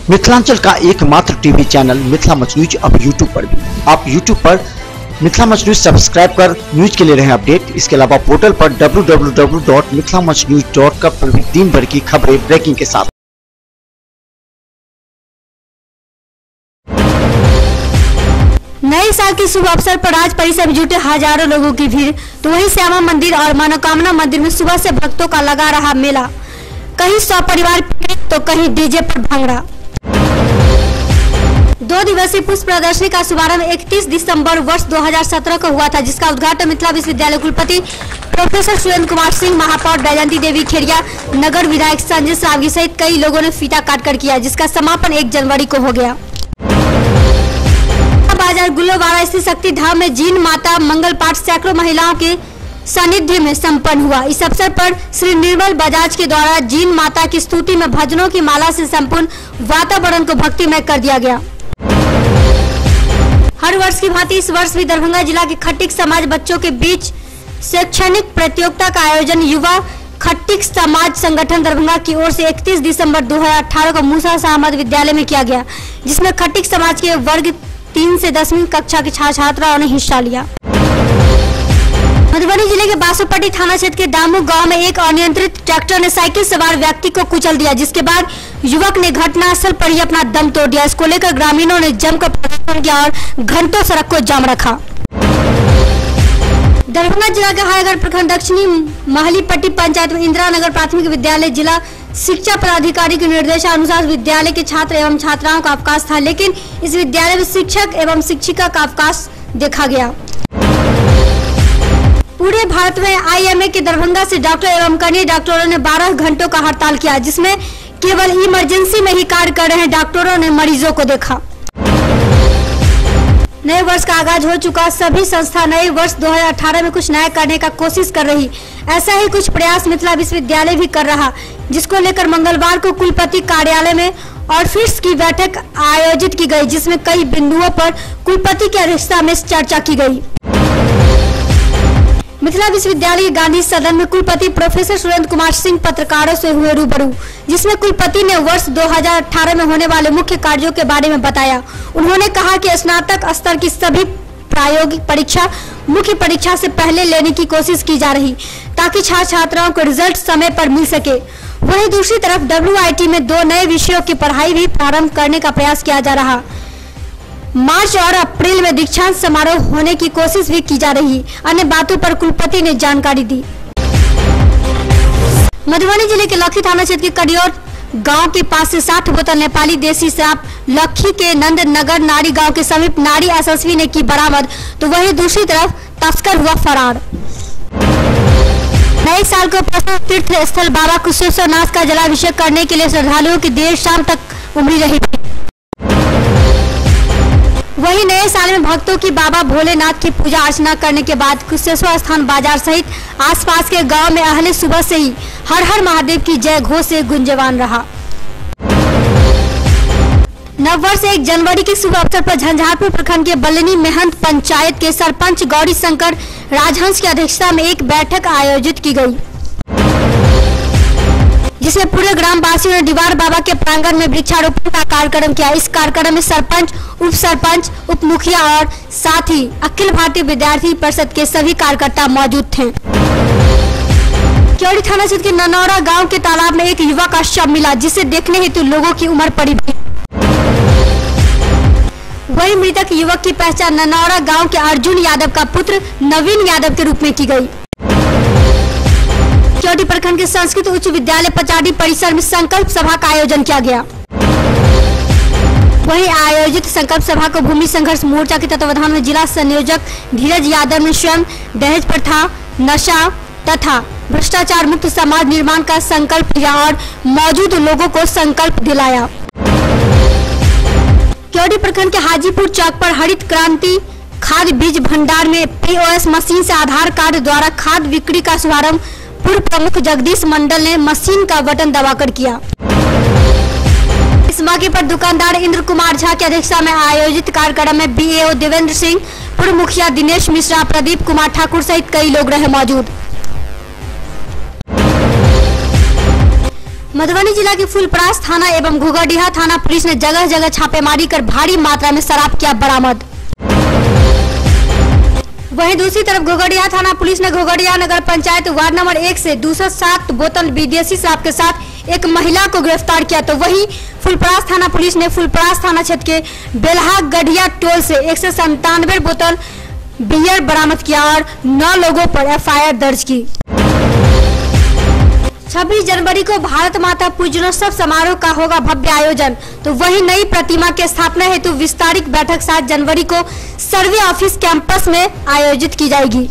मिथिलांचल का एकमात्र TV channel Mithila much news अब यूट्यूब पर भी। आप यूट्यूब पर मिथिला मच न्यूज सब्सक्राइब कर न्यूज के लिए रहे अपडेट। इसके अलावा पोर्टल पर www.mithilamachnews.com पर भी दिन भर की खबरें ब्रेकिंग के साथ। नए साल के शुभ अवसर पर राज परिसर में जुटे हजारों लोगों की भीड़। तो वहीं श्यामा मंदिर और मनोकामना मंदिर में सुबह से भक्तों का लगा रहा मेला। कहीं 100 परिवार पिकनिक तो कहीं डीजे पर भंगड़ा। 2 दिवसीय पुष्प प्रदर्शनी का शुभारंभ 31 दिसंबर वर्ष 2017 को हुआ था, जिसका उद्घाटन मिथिला विश्वविद्यालय कुलपति प्रोफेसर सुरेंद्र कुमार सिंह, महापौर बैजंती देवी खेरिया, नगर विधायक संजय सावगी सहित कई लोगों ने फीता काटकर किया, जिसका समापन 1 जनवरी को हो गया। बाजार गुल्लोवाड़ा स्थित शक्ति धाम में जीन माता मंगल पाठ सैकड़ों महिलाओं के सानिध्य में संपन्न हुआ। इस अवसर पर श्री निर्मल बजाज के द्वारा जीन माता की स्तुति में भजनों की माला से संपूर्ण वातावरण को भक्तिमय कर दिया गया। हर वर्ष की भांति इस वर्ष भी दरभंगा जिला के खट्टिक समाज बच्चों के बीच शैक्षणिक प्रतियोगिता का आयोजन युवा खट्टिक समाज संगठन दरभंगा की ओर से 31 दिसंबर 2018 को मूसा शाह मध्य विद्यालय में किया गया, जिसमें खट्टिक समाज के वर्ग 3 से 10वीं कक्षा के छात्राओं ने हिस्सा लिया। मधुबनी जिले के बासोपट्टी थाना क्षेत्र के दामू गांव में एक अनियंत्रित ट्रैक्टर ने साइकिल सवार व्यक्ति को कुचल दिया, जिसके बाद युवक ने घटनास्थल पर ही अपना दम तोड़ दिया। इसको लेकर ग्रामीणों ने जमकर प्रदर्शन किया और घंटों सड़क को जाम रखा। दरभंगा जिला के हायागढ़ प्रखंड दक्षिणी महलीपट्टी पंचायत में इंदिरा नगर प्राथमिक विद्यालय जिला शिक्षा पदाधिकारी के निर्देशानुसार विद्यालय के छात्र एवं छात्राओं का अवकाश था, लेकिन इस विद्यालय में शिक्षक एवं शिक्षिका का अवकाश देखा गया। पूरे भारत में आईएमए के दरभंगा से डॉक्टर एवं कनीय डॉक्टरों ने 12 घंटों का हड़ताल किया, जिसमें केवल इमरजेंसी में ही कार्य कर रहे डॉक्टरों ने मरीजों को देखा। नए वर्ष का आगाज हो चुका, सभी संस्था नए वर्ष 2018 में कुछ नया करने का कोशिश कर रही। ऐसा ही कुछ प्रयास मिथिला विश्वविद्यालय भी कर रहा, जिसको लेकर मंगलवार को कुलपति कार्यालय में ऑफिस की बैठक आयोजित की गई, जिसमें कई बिंदुओं पर कुलपति की अध्यक्षता में चर्चा की गई। मिथिला विश्वविद्यालय गांधी सदन में कुलपति प्रोफेसर सुरेंद्र कुमार सिंह पत्रकारों से हुए रूबरू, जिसमें कुलपति ने वर्ष 2018 में होने वाले मुख्य कार्यों के बारे में बताया। उन्होंने कहा कि स्नातक स्तर की सभी प्रायोगिक परीक्षा मुख्य परीक्षा से पहले लेने की कोशिश की जा रही, ताकि छात्र छात्राओं को रिजल्ट समय पर मिल सके। वहीं दूसरी तरफ WIT में 2 नए विषयों की पढ़ाई भी प्रारंभ करने का प्रयास किया जा रहा। मार्च और अप्रैल में दीक्षांत समारोह होने की कोशिश भी की जा रही। अन्य बातों पर कुलपति ने जानकारी दी। मधुबनी जिले के लखी थाना क्षेत्र के कडियोर गांव के पास से 60 बोतल नेपाली देसी शराब लखी के नंद नगर नारी गांव के समीप नारी यशस्वी ने की बरामद, तो वहीं दूसरी तरफ तस्कर हुआ फरार। नए साल को प्रसिद्ध तीर्थ स्थल बाबा कुशेश्वरनाथ का जलाभिषेक करने के लिए श्रद्धालुओं की देर शाम तक उमड़ी रही। वहीं नए साल में भक्तों की बाबा भोलेनाथ की पूजा अर्चना करने के बाद कुशेश्वर स्थान बाजार सहित आसपास के गांव में अहले सुबह से ही हर हर महादेव की जय घोष से गुंजवान रहा। नववर्ष 1 जनवरी के शुभ अवसर पर झंझारपुर प्रखंड के बल्लनी महंत पंचायत के सरपंच गौरी शंकर राजहंस की अध्यक्षता में एक बैठक आयोजित की गई, जिसमें पूरे ग्राम वासियों ने दीवार बाबा के प्रांगण में वृक्षारोपण का कार्यक्रम किया। इस कार्यक्रम में सरपंच, उप सरपंच, उप मुखिया और साथ ही अखिल भारतीय विद्यार्थी परिषद के सभी कार्यकर्ता मौजूद थे। क्योड़ी थाना क्षेत्र के ननौरा गांव के तालाब में एक युवक का शव मिला, जिसे देखने हेतु लोगों की उमड़ पड़ी। वही मृतक युवक की पहचान ननौरा गांव के अर्जुन यादव का पुत्र नवीन यादव के रूप में की गई। क्योड़ी प्रखंड के संस्कृत उच्च विद्यालय पचाड़ी परिसर में संकल्प सभा का आयोजन किया गया। वहीं आयोजित संकल्प सभा को भूमि संघर्ष मोर्चा के तत्वावधान में जिला संयोजक धीरज यादव ने स्वयं दहेज प्रथा, नशा तथा भ्रष्टाचार मुक्त समाज निर्माण का संकल्प लिया और मौजूद लोगों को संकल्प दिलाया। क्योड़ी प्रखंड के हाजीपुर चौक पर हरित क्रांति खाद बीज भंडार में POS मशीन से आधार कार्ड द्वारा खाद बिक्री का शुभारंभ पूर्व प्रमुख जगदीश मंडल ने मशीन का बटन दबाकर किया। इस मौके पर दुकानदार इंद्र कुमार झा की अध्यक्षता में आयोजित कार्यक्रम में BAO देवेंद्र सिंह, पूर्व मुखिया दिनेश मिश्रा, प्रदीप कुमार ठाकुर सहित कई लोग रहे मौजूद। मधुबनी जिला के फुलपरास थाना एवं घोघरडीहा थाना पुलिस ने जगह जगह छापेमारी कर भारी मात्रा में शराब किया बरामद। वहीं दूसरी तरफ घोघरडीहा थाना पुलिस ने घोघरडीहा नगर पंचायत वार्ड नंबर 1 से 207 बोतल विदेशी शराब के साथ एक महिला को गिरफ्तार किया। तो वहीं फुलपरास थाना पुलिस ने फुलपरास थाना क्षेत्र के बेलहा गढ़िया टोल से 197 बोतल बियर बरामद किया और 9 लोगों पर FIR दर्ज की। 26 जनवरी को भारत माता पूजनोत्सव समारोह का होगा भव्य आयोजन। तो वही नई प्रतिमा के स्थापना हेतु विस्तारित बैठक 7 जनवरी को सर्वे ऑफिस कैंपस में आयोजित की जाएगी।